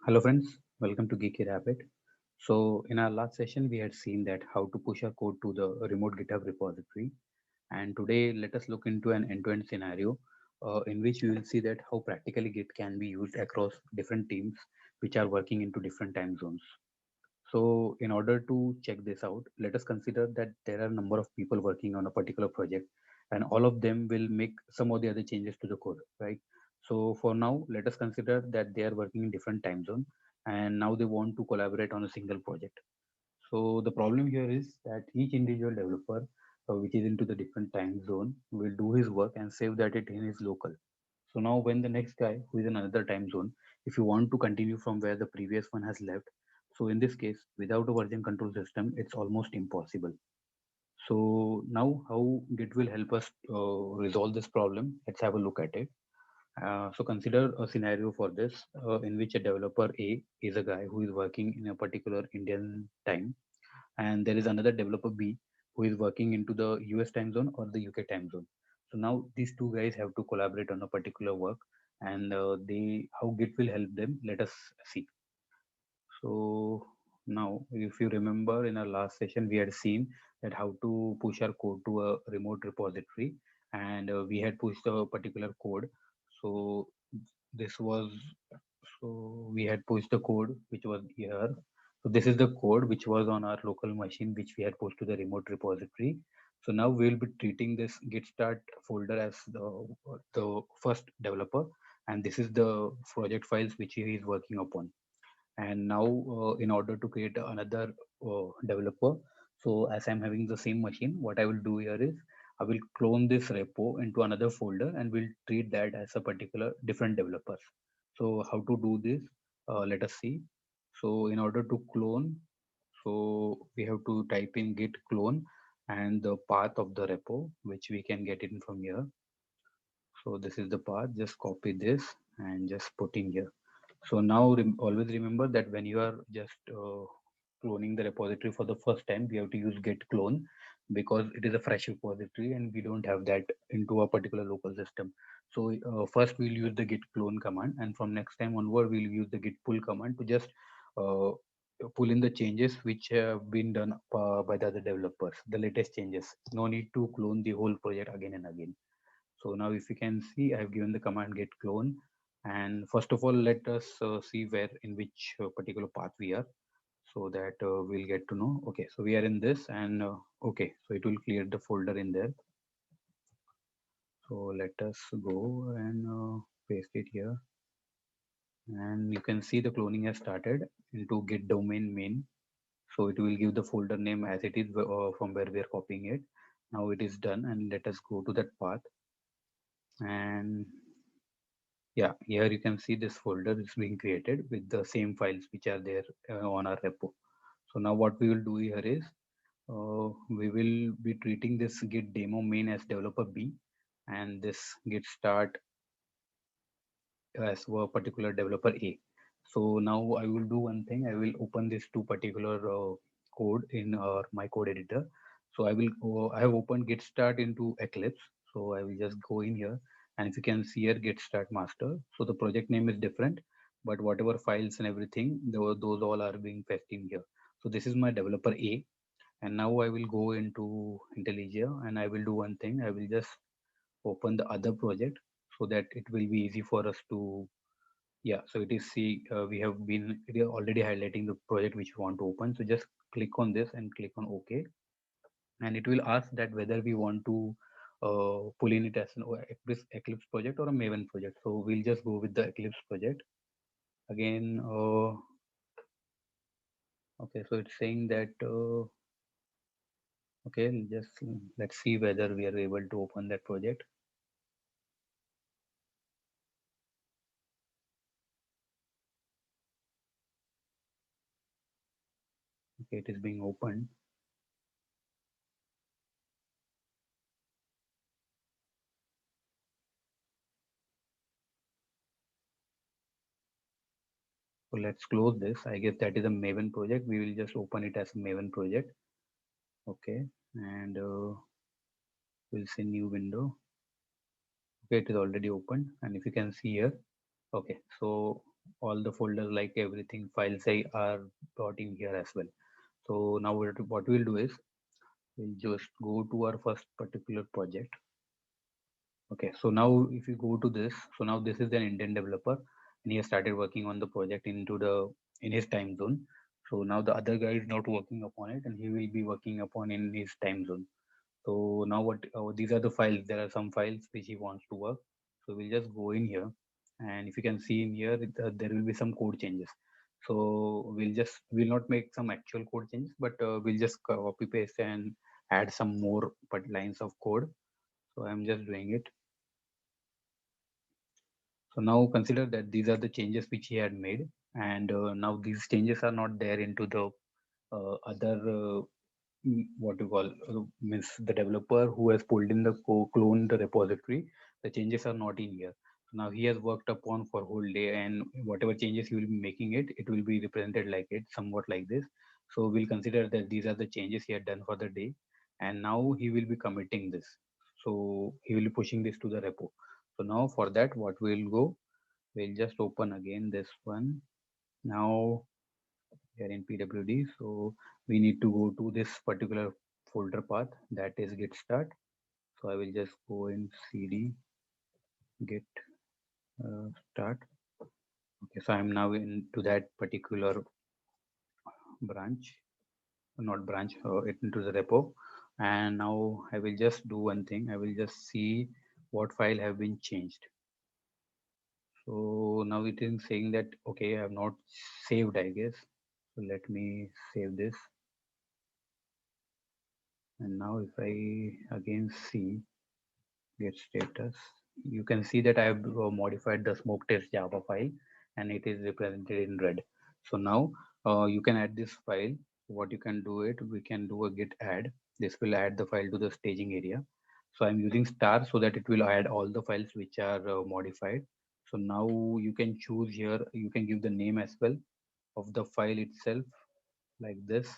Hello friends, welcome to Geeky Rabbit. So in our last session, we had seen that how to push our code to the remote GitHub repository. And today, let us look into an end-to-end scenario in which we will see that how practically Git can be used across different teams which are working into different time zones. So in order to check this out, let us consider that there are a number of people working on a particular project and all of them will make some of the other changes to the code, right? So for now, let us consider that they are working in different time zone and now they want to collaborate on a single project. So the problem here is that each individual developer, which is into the different time zone, will do his work and save that it in his local. So now when the next guy who is in another time zone, if you want to continue from where the previous one has left, so in this case, without a version control system, it's almost impossible. So now how Git will help us resolve this problem? Let's have a look at it. So consider a scenario for this in which a developer A is a guy who is working in a particular Indian time, and there is another developer B who is working into the US time zone or the UK time zone. So now these two guys have to collaborate on a particular work, and they how Git will help them. Let us see. So now, if you remember in our last session, we had seen that how to push our code to a remote repository, and we had pushed a particular code. So this was we had pushed the code which was here. So this is the code which was on our local machine, which we had pushed to the remote repository. So now we'll be treating this git start folder as the first developer, and this is the project files which he is working upon. And now in order to create another developer, so as I'm having the same machine, what I will do here is I will clone this repo into another folder and we'll treat that as a particular different developers. So how to do this, let us see. So in order to clone, so we have to type in git clone and the path of the repo which we can get in from here. So this is the path, just copy this and just put in here. So now always remember that when you are just cloning the repository for the first time, we have to use git clone because it is a fresh repository and we don't have that into a particular local system. So first we'll use the git clone command, and from next time onward we'll use the git pull command to just uh, pull in the changes which have been done by the other developers, the latest changes. No need to clone the whole project again and again. So now if you can see, I have given the command git clone. And first of all, let us see where in which particular path we are, so that we'll get to know. Okay, so we are in this, and okay, so it will clear the folder in there. So let us go and paste it here. And you can see the cloning has started into git domain main. So it will give the folder name as it is from where we are copying it. Now it is done, and let us go to that path. And yeah, here you can see this folder is being created with the same files which are there on our repo. So now what we will do here is we will be treating this git demo main as developer B and this git start as a particular developer A. So now I will do one thing. I will open this two particular code in my code editor. So I have opened git start into Eclipse. So I will just go in here, and if you can see here git start master. So the project name is different, but whatever files and everything, those all are being fetched in here. So this is my developer A, and now I will go into IntelliJ and I will do one thing. I will just open the other project so that it will be easy for us to, yeah. So it is, see, we have been already highlighting the project which we want to open. So just click on this and click on OK, and it will ask that whether we want to pull in it as an Eclipse project or a Maven project. So we'll just go with the Eclipse project again. Okay, so it's saying that okay, just let's see whether we are able to open that project. Okay, it is being opened. So let's close this. I guess that is a Maven project. We will just open it as a Maven project. Okay, and we'll see new window. Okay, it is already open, and if you can see here, okay, so all the folders, like everything files I are brought in here as well. So now what we'll do is we'll just go to our first particular project. Okay, so now if you go to this, so now this is an Indian developer and he has started working on the project in his time zone. So now the other guy is not working upon it and he will be working upon in his time zone. So now what these are the files. There are some files which he wants to work. So we'll just go in here, and if you can see in here, there will be some code changes. So we'll not make some actual code changes, but we'll just copy paste and add some more but lines of code. So I'm just doing it. So now consider that these are the changes which he had made, and now these changes are not there into the other what you call means the developer who has pulled in the clone the repository. The changes are not in here. So now he has worked upon for whole day, and whatever changes he will be making it will be represented like it, somewhat like this. So we'll consider that these are the changes he had done for the day, and now he will be committing this. So he will be pushing this to the repo. So now for that, what we'll go, we'll just open again this one. Now here in pwd, so we need to go to this particular folder path, that is git start. So I will just go in cd git start. Okay, so I'm now into that particular branch, not branch, it into the repo. And now I will just do one thing. I will just see what file have been changed. So now it is saying that okay, I have not saved, I guess. So let me save this. And now if I again see git status, you can see that I have modified the smoke test Java file and it is represented in red. So now you can add this file. What you can do it, we can do a git add. This will add the file to the staging area. So I'm using star so that it will add all the files which are modified. So now you can choose here, you can give the name as well of the file itself, like this.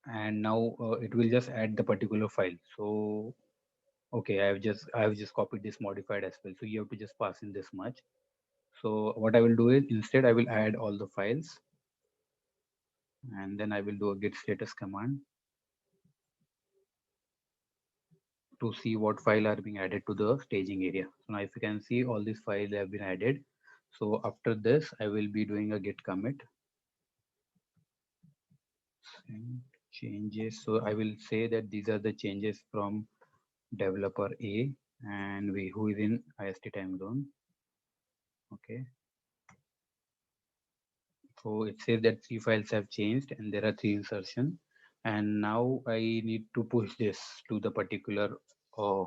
And now it will just add the particular file. So okay, I have just copied this modified as well. So you have to just pass in this much. So what I will do is instead I will add all the files, and then I will do a git status command to see what file are being added to the staging area. So now if you can see, all these files have been added. So after this I will be doing a git commit and changes. So I will say that these are the changes from developer A, and we who is in IST time zone. Okay, so it says that 3 files have changed and there are 3 insertion, and now I need to push this to the particular uh,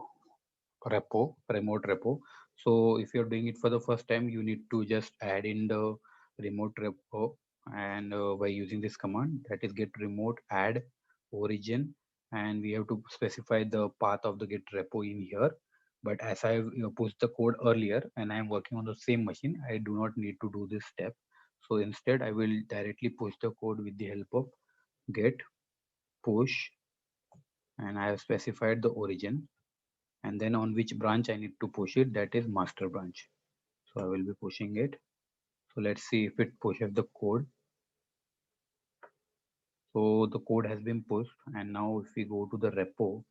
remote repo. So if you're doing it for the first time, you need to just add in the remote repo, and by using this command, that is get remote add origin, and we have to specify the path of the git repo in here. But as I pushed the code earlier and I am working on the same machine, I do not need to do this step. So instead I will directly push the code with the help of get push, and I have specified the origin, and then on which branch I need to push it, that is master branch. So I will be pushing it. So let's see if it pushes the code. So the code has been pushed, and now if we go to the repo,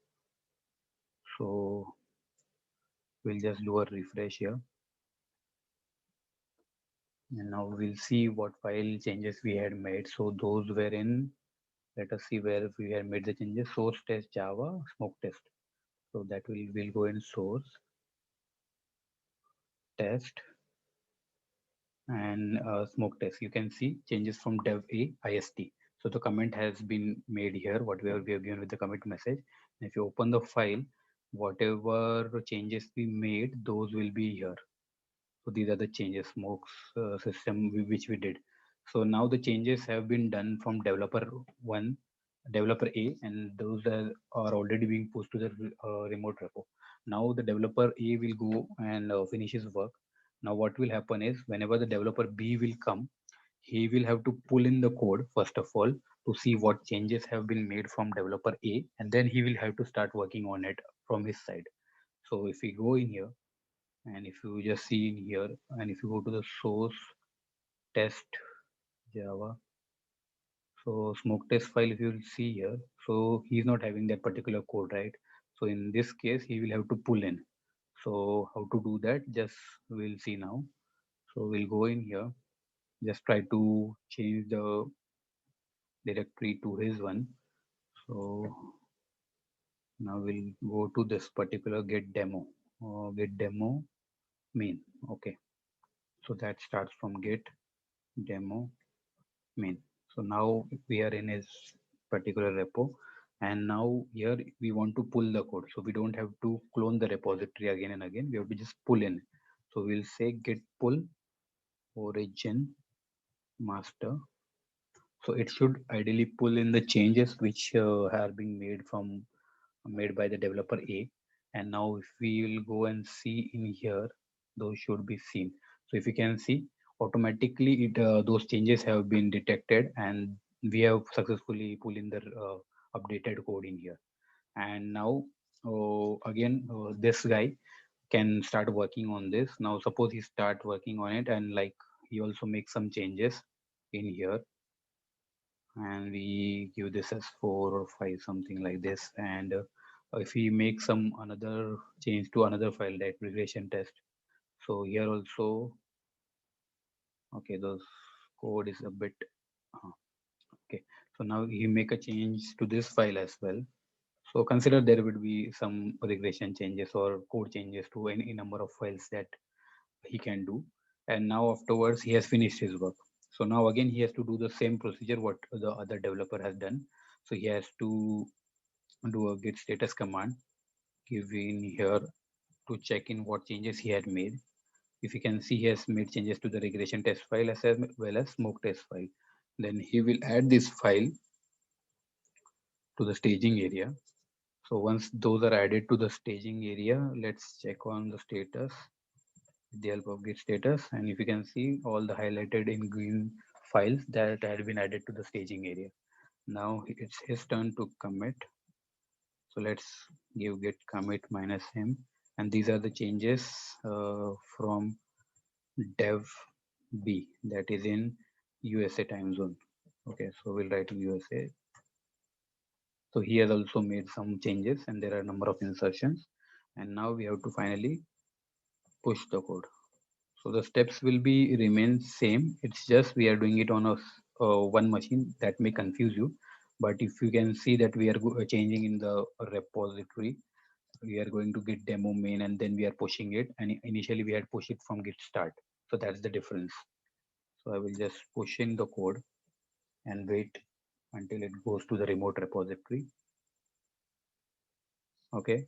so we'll just do a refresh here, and now we'll see what file changes we had made. So those were in, let us see where we had made the changes. Source test Java smoke test. So that will go in source test and smoke test. You can see changes from dev a ist. So the comment has been made here, whatever we have given with the commit message. And if you open the file, whatever changes we made, those will be here. So these are the changes, smokes system which we did. So now the changes have been done from developer one, developer A, and those are already being pushed to the remote repo. Now the developer A will go and finish his work. Now what will happen is whenever the developer B will come, he will have to pull in the code first of all to see what changes have been made from developer A, and then he will have to start working on it from his side. So if we go in here And if you just see in here, and if you go to the source test Java, so smoke test file, if you will see here, so he's not having that particular code, right? So in this case, he will have to pull in. So how to do that? Just we'll see now. So we'll go in here, just try to change the directory to his one. So now we'll go to this particular get demo, get demo main. Okay, so that starts from get demo main. So now we are in his particular repo, and now here we want to pull the code. So we don't have to clone the repository again and again. We have to just pull in. So we'll say git pull origin master. So it should ideally pull in the changes which are being made by the developer A. And now if we will go and see in here, those should be seen. So if you can see, automatically those changes have been detected, and we have successfully pulled in the updated code in here. And now again, this guy can start working on this. Now suppose he start working on it, and like he also makes some changes in here, and we give this as 4 or 5, something like this. And if we make some another change to another file, like regression test, so here also, okay, those code is a bit uh, okay. So now you make a change to this file as well. So consider there would be some regression changes or code changes to any number of files that he can do. And now afterwards he has finished his work. So now again he has to do the same procedure what the other developer has done. So he has to do a git status command, give in here to check in what changes he had made. If you can see, he has made changes to the regression test file as well as smoke test file. Then he will add this file to the staging area. So once those are added to the staging area, let's check on the status with the help of git status. And if you can see all the highlighted in green files that had been added to the staging area. Now it's his turn to commit. So let's give git commit minus him. And these are the changes from dev B, that is in USA time zone. Okay, so we'll write in USA. So he has also made some changes, and there are a number of insertions. And now we have to finally push the code. So the steps will be remain same. It's just we are doing it on a one machine. That may confuse you, but if you can see that we are changing in the repository, we are going to git demo main, and then we are pushing it. And initially we had pushed it from git start. So that's the difference. So I will just push in the code and wait until it goes to the remote repository. Okay,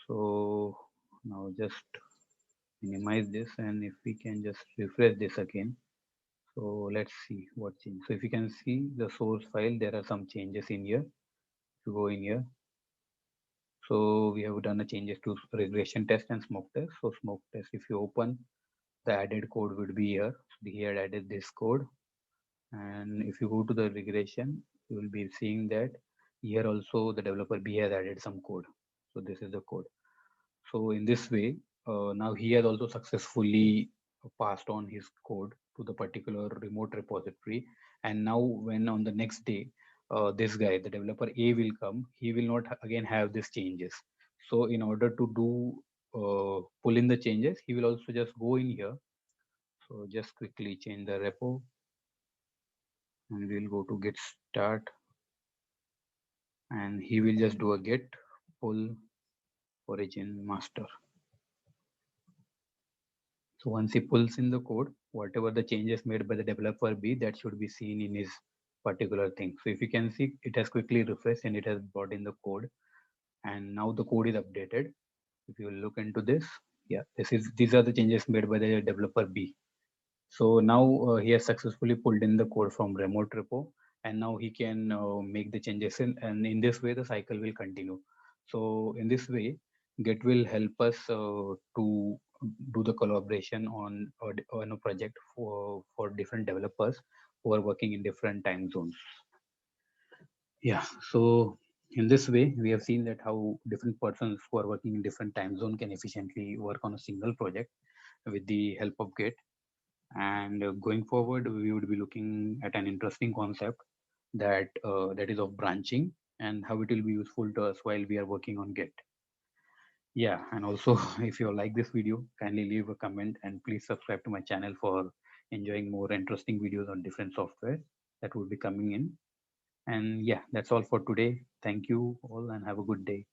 so now just minimize this, and if we can just refresh this again. So let's see what change. So if you can see the source file, there are some changes in here. If you go in here, so we have done a changes to regression test and smoke test. So smoke test, if you open, the added code would be here. So he had added this code, and if you go to the regression, you will be seeing that here also the developer B has added some code. So this is the code. So in this way, now he has also successfully passed on his code to the particular remote repository. And now when on the next day, this guy, the developer A will come, he will not again have these changes. So in order to do pull in the changes, he will also just go in here. So just quickly change the repo, and we'll go to git start, and he will just do a git pull origin master. So once he pulls in the code, whatever the changes made by the developer B, that should be seen in his particular thing. So if you can see, it has quickly refreshed and it has brought in the code, and now the code is updated. If you look into this, yeah, these are the changes made by the developer B. So now he has successfully pulled in the code from remote repo, and now he can make the changes and in this way the cycle will continue. So in this way, Git will help us to do the collaboration on a project for different developers who are working in different time zones. Yeah. So In this way, we have seen that how different persons who are working in different time zone can efficiently work on a single project with the help of Git. And going forward, we would be looking at an interesting concept that is of branching and how it will be useful to us while we are working on Git. Yeah, and also if you like this video, kindly leave a comment and please subscribe to my channel for enjoying more interesting videos on different software that will be coming in. And yeah, that's all for today. Thank you all and have a good day.